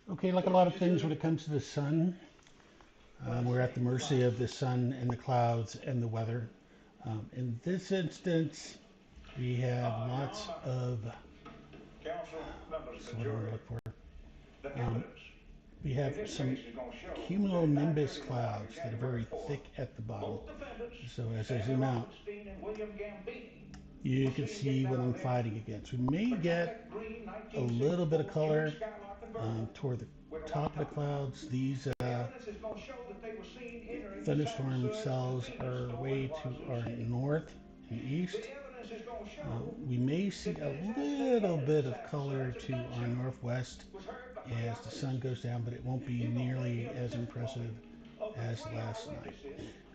Okay, like a lot of things when it comes to the sun, we're at the mercy of the sun and the clouds and the weather. In this instance, we have lots of, so what do I want to look for? Um, we have some cumulonimbus clouds that are very thick at the bottom. So as I zoom out, you can see what I'm fighting against. We may get a little bit of color toward the top of the clouds. These thunderstorm cells are way to our north and east. We may see a little bit of color to our northwest as the sun goes down, but it won't be nearly as impressive as last night.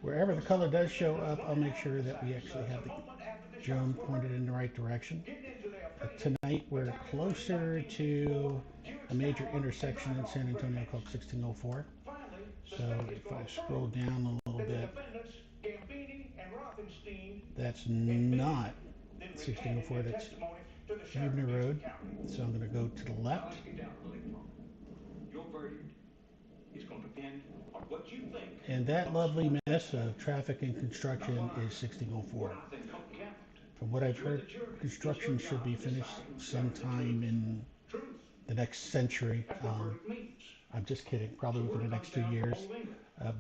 Wherever the color does show up, I'll make sure that we actually have the drone pointed in the right direction. Tonight we're closer to a major intersection in San Antonio called 1604. So if I scroll down a little bit, that's not 1604, that's Huebner Road. So I'm going to go to the left. And that lovely mess of traffic and construction is 1604. From what I've heard, construction should be finished sometime in the next century. I'm just kidding, probably within the next 2 years.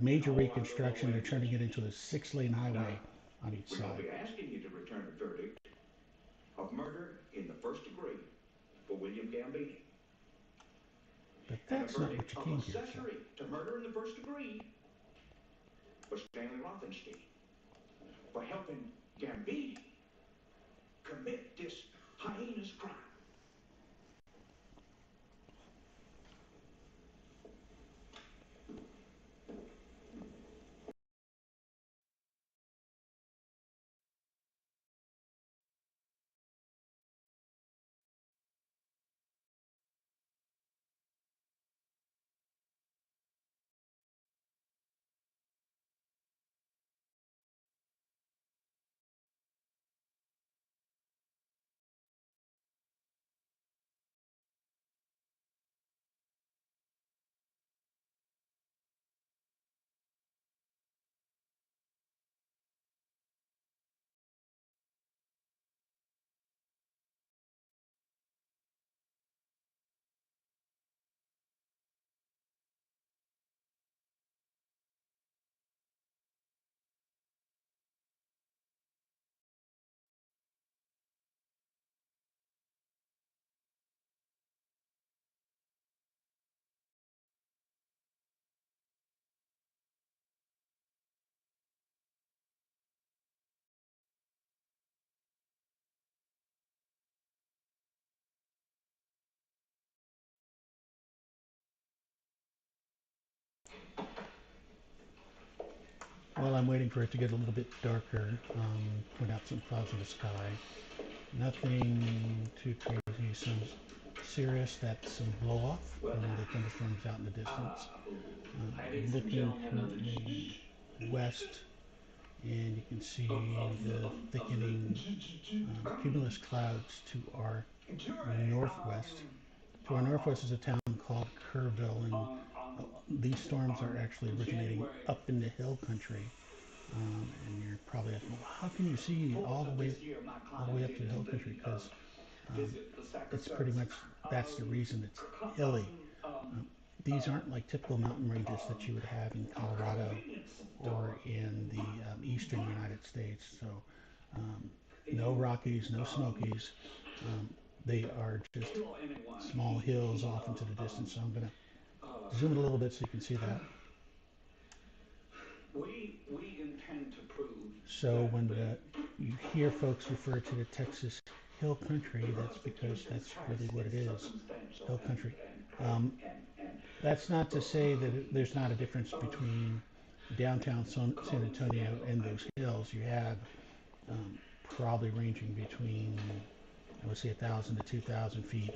Major reconstruction, they're turning it into a 6-lane highway on each side. We'll be asking you to return a verdict of murder in the first degree for William Gambini. But that's not what you came here for. To murder in the first degree for Stanley Rothenstein for helping Gambini commit this heinous crime. While I'm waiting for it to get a little bit darker, point out some clouds in the sky. Nothing too crazy, some cirrus, that's some blow off from the thunderstorms out in the distance. Looking to the west, and you can see the thickening cumulus clouds to our northwest. To our northwest is a town called Kerrville, and these storms are actually originating up in the hill country. And you're probably asking, well, how can you see all the way up to the hill country? Because it's pretty much, that's the reason it's hilly. These aren't like typical mountain ranges that you would have in Colorado or in the eastern United States. So no Rockies, no Smokies. They are just small hills off into the distance. So I'm going to zoom it a little bit so you can see that. We intend to prove. So when you hear folks refer to the Texas Hill Country, that's because that's really what it is, hill country. Um, that's not to say that there's not a difference between downtown San Antonio and those hills. You have probably ranging between, I would say, 1,000 to 2,000 feet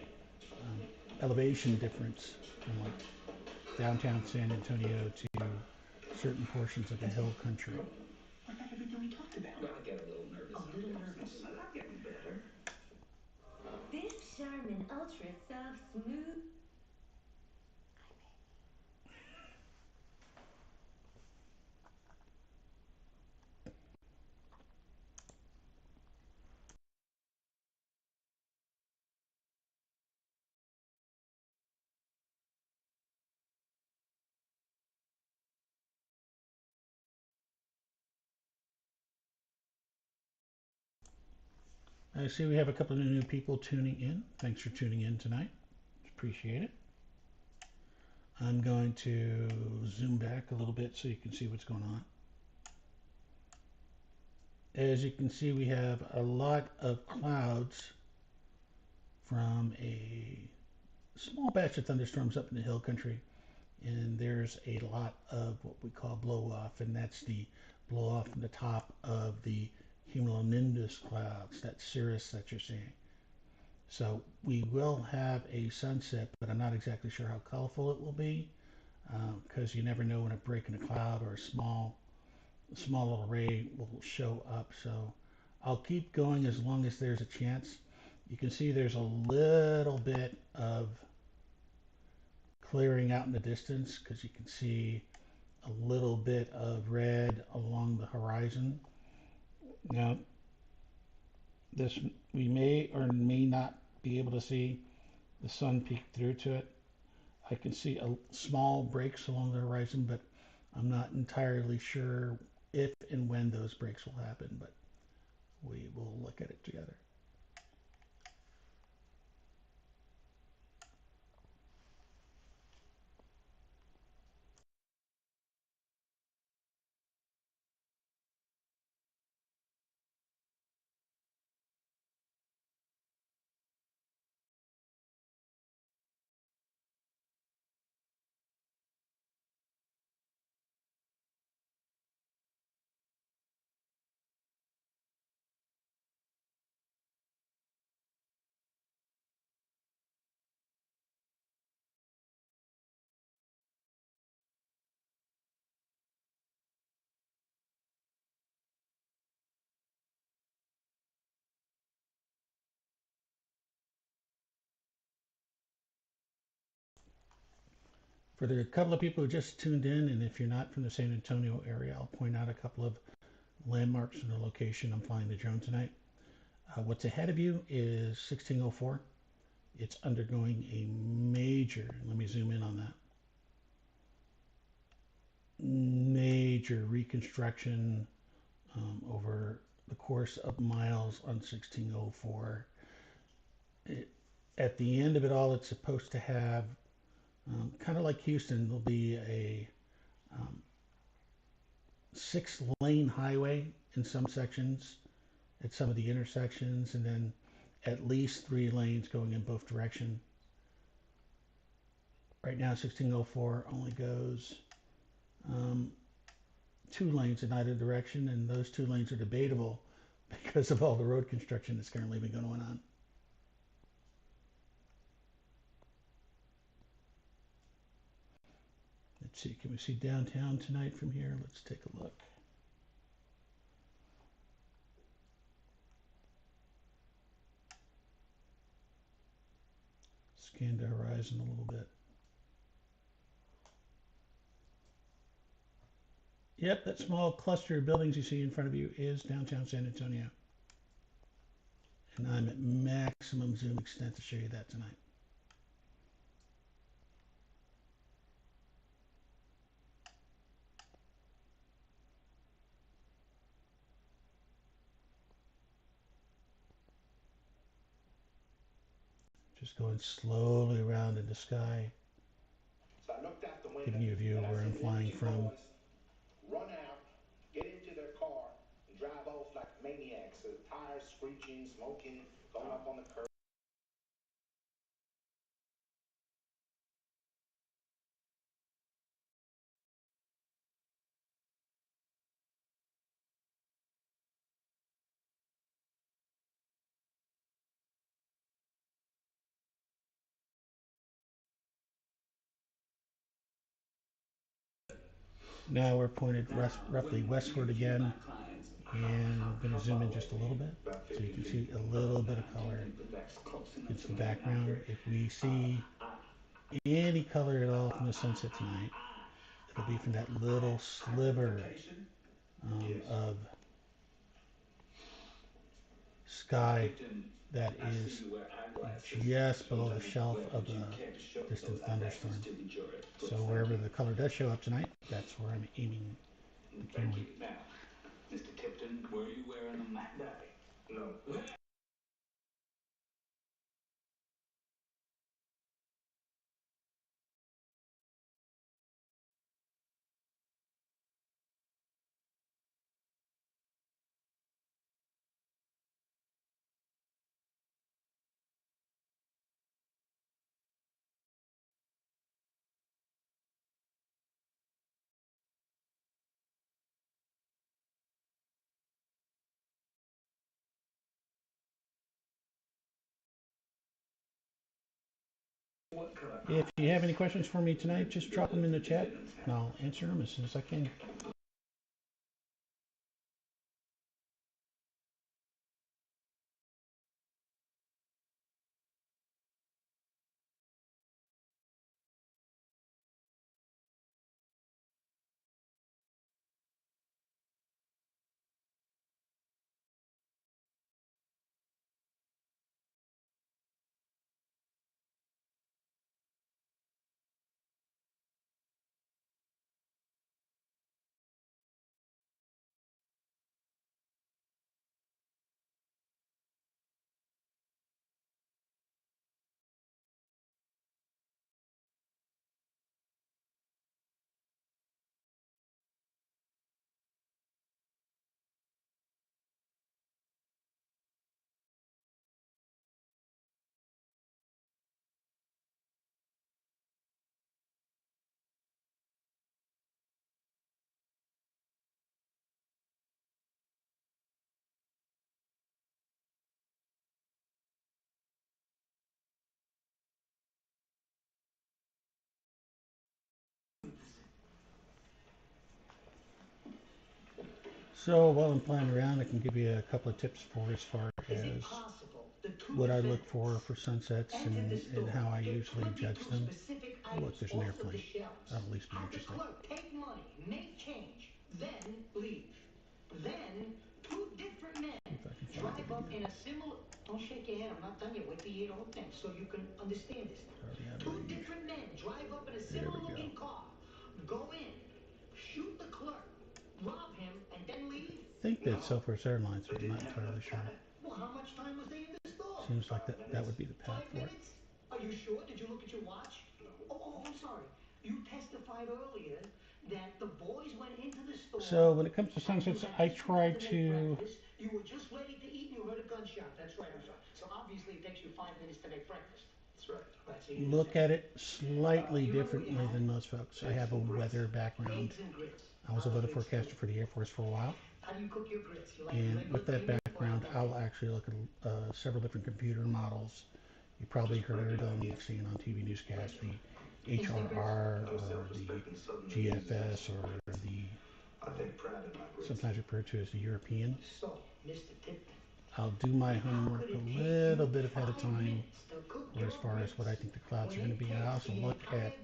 elevation difference from like downtown San Antonio to certain portions of the hill country. What about everything we talked about? I get a little nervous. A little nervous. I'm not getting better. This Charmin Ultra Soft Smooth. I see we have a couple of new people tuning in. Thanks for tuning in tonight. Appreciate it. I'm going to zoom back a little bit so you can see what's going on. As you can see, we have a lot of clouds from a small batch of thunderstorms up in the hill country. And there's a lot of what we call blow off, and that's the blow off from the top of the cumulonimbus clouds, that cirrus that you're seeing. So we will have a sunset, but I'm not exactly sure how colorful it will be, because you never know when a break in a cloud or a small little ray will show up. So I'll keep going as long as there's a chance. You can see there's a little bit of clearing out in the distance because you can see a little bit of red along the horizon. Now, this we may or may not be able to see the sun peek through to it. I can see a small breaks along the horizon, but I'm not entirely sure if and when those breaks will happen, but we will look at it together. For the couple of people who just tuned in, and if you're not from the San Antonio area, I'll point out a couple of landmarks and the location I'm flying the drone tonight. What's ahead of you is 1604. It's undergoing a major, let me zoom in on that, major reconstruction over the course of miles on 1604. At the end of it all, it's supposed to have, kind of like Houston, there'll be a 6-lane highway in some sections at some of the intersections, and then at least 3 lanes going in both directions. Right now, 1604 only goes 2 lanes in either direction, and those 2 lanes are debatable because of all the road construction that's currently been going on. Let's see, can we see downtown tonight from here? Let's take a look. Scan the horizon a little bit. Yep, that small cluster of buildings you see in front of you is downtown San Antonio. And I'm at maximum zoom extent to show you that tonight. Just going slowly around in the sky, So I looked out the window, giving you a view of where I'm flying from. Run out, get into their car, and drive off like maniacs. The tires screeching, smoking, going up on the curb. Now we're pointed roughly westward again, and I'm going to zoom in just a little bit so you can see a little bit of color against the background. If we see any color at all from the sunset tonight, it'll be from that little sliver of sky that is just below the shelf of a distant thunderstorm. So wherever the color does show up tonight, that's where I'm aiming the camera. Now, Mr. Tipton, were you wearing a Mac? No. If you have any questions for me tonight, just drop them in the chat and I'll answer them as soon as I can. So while I'm playing around, I can give you a couple of tips for as far as what I look for sunsets and how I usually judge them. Oh, look, there's an airplane. That'll at least be Have the interesting. clerk take money, make change, then leave. Then two different men See if I can find it drive up again. in a similar. Don't shake your head. I'm not done yet. Wait till you hear the whole thing so you can understand this. Already out of Two range. different men drive up in a There similar we go. looking car, go in, shoot the clerk, rob him, and then leave. I think that's Southwest Airlines, but I'm not entirely sure. Well, how much time was they in the store? Seems like that would be the path 5 for it. minutes? Are you sure? Did you look at your watch? Oh, I'm sorry. You testified earlier that the boys went into the store. So when it comes to sunsets, I try to You were just ready to eat and you heard a gunshot. That's right, I'm sorry. So obviously it takes you 5 minutes to make breakfast. That's right. Right, so you look at it slightly differently than most folks. I have a weather background. eggs and grits. I was a weather forecaster for the Air Force for a while. How do you cook your grits? You like And regular with that creamy or background, how I'll actually look at several different computer models. You probably heard them, you've seen on TV newscasts, the HRR or the GFS or the sometimes referred to as the European. So, Mr. Tipton, I'll do my homework a little bit ahead of time, or as far as what I think the clouds are going to be. I also look at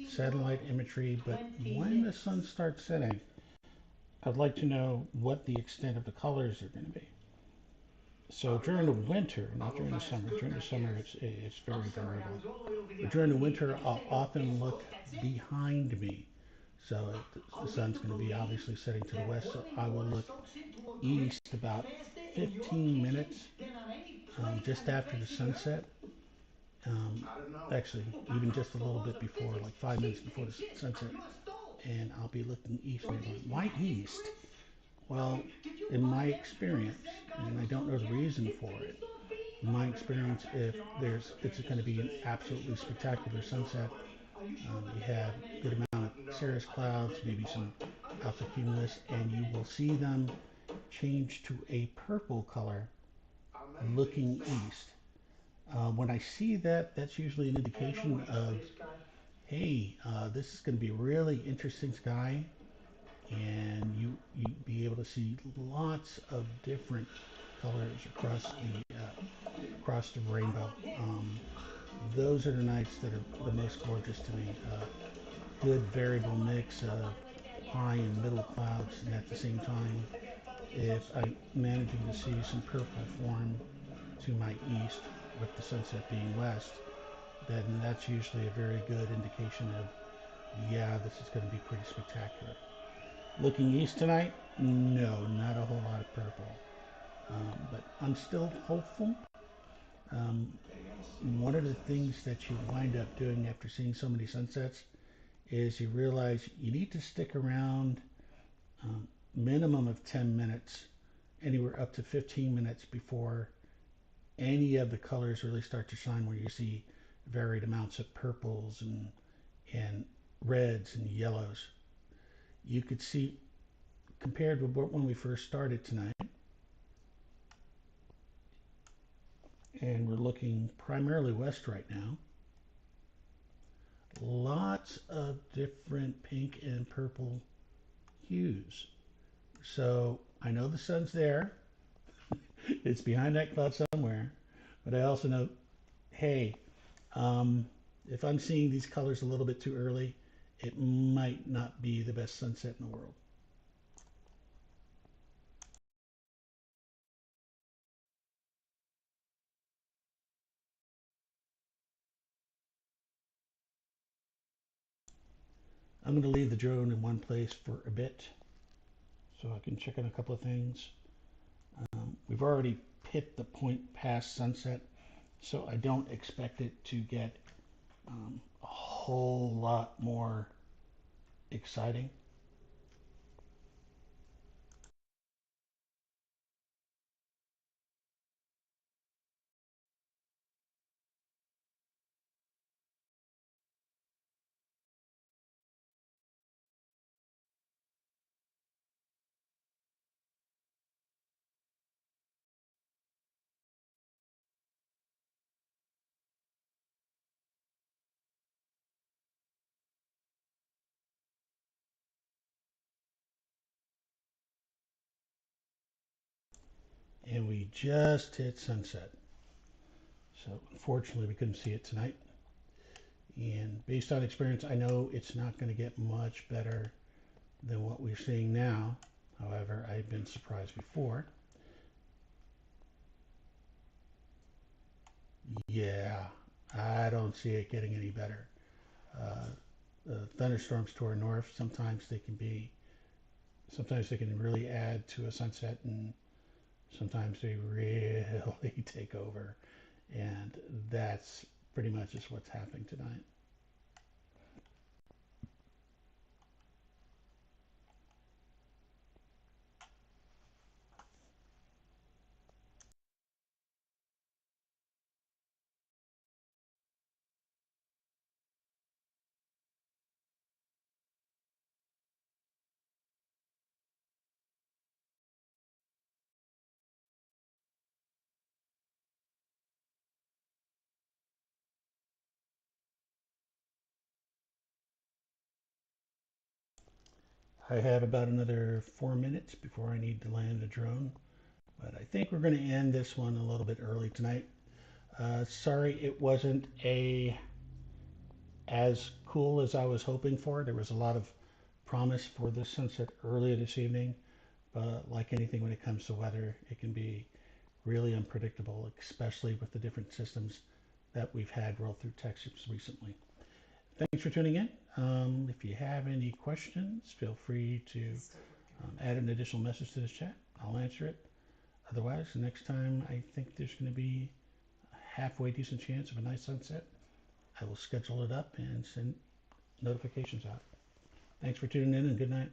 satellite imagery, but when the sun starts setting, I'd like to know what the extent of the colors are going to be. So during the winter, not during the summer it's very variable. But during the winter, I'll often look behind me. So the sun's going to be obviously setting to the west, so I will look east about 15 minutes just after the sunset. Um, Actually, even just a little bit before, like 5 minutes before the sunset, and I'll be looking east and going, why east? Well, in my experience, and I don't know the reason for it, in my experience, if it's going to be an absolutely spectacular sunset, you have a good amount of cirrus clouds, maybe some alpha cumulus, and you will see them change to a purple color looking east. When I see that, that's usually an indication of, hey, this is going to be a really interesting sky, and you be able to see lots of different colors across the rainbow. Those are the nights that are the most gorgeous to me. Good variable mix of high and middle clouds, and at the same time, if I'm managing to see some purple form to my east with the sunset being west, then that's usually a very good indication of, yeah, this is going to be pretty spectacular. Looking east tonight, no, not a whole lot of purple, but I'm still hopeful. Um, One of the things that you wind up doing after seeing so many sunsets is you realize you need to stick around minimum of 10 minutes, anywhere up to 15 minutes before any of the colors really start to shine, where you see varied amounts of purples and reds and yellows. You could see, compared with when we first started tonight, and we're looking primarily west right now, lots of different pink and purple hues. So I know the sun's there. It's behind that cloud somewhere. But I also know, hey, um, if I'm seeing these colors a little bit too early, it might not be the best sunset in the world. I'm going to leave the drone in one place for a bit so I can check on a couple of things. We've already hit the point past sunset, so I don't expect it to get a whole lot more exciting. And we just hit sunset. So unfortunately, we couldn't see it tonight. And based on experience, I know it's not going to get much better than what we're seeing now. However, I've been surprised before. Yeah, I don't see it getting any better. Uh, the thunderstorms to our north, sometimes they can really add to a sunset, and sometimes they really take over. And that's pretty much just what's happening tonight. I have about another 4 minutes before I need to land the drone, but I think we're going to end this one a little bit early tonight. Sorry it wasn't as cool as I was hoping for. There was a lot of promise for the sunset earlier this evening, but like anything when it comes to weather, it can be really unpredictable, especially with the different systems that we've had roll through Texas recently. Thanks for tuning in. If you have any questions, feel free to add an additional message to this chat. I'll answer it. Otherwise, the next time I think there's going to be a halfway decent chance of a nice sunset, I will schedule it up and send notifications out. Thanks for tuning in and good night.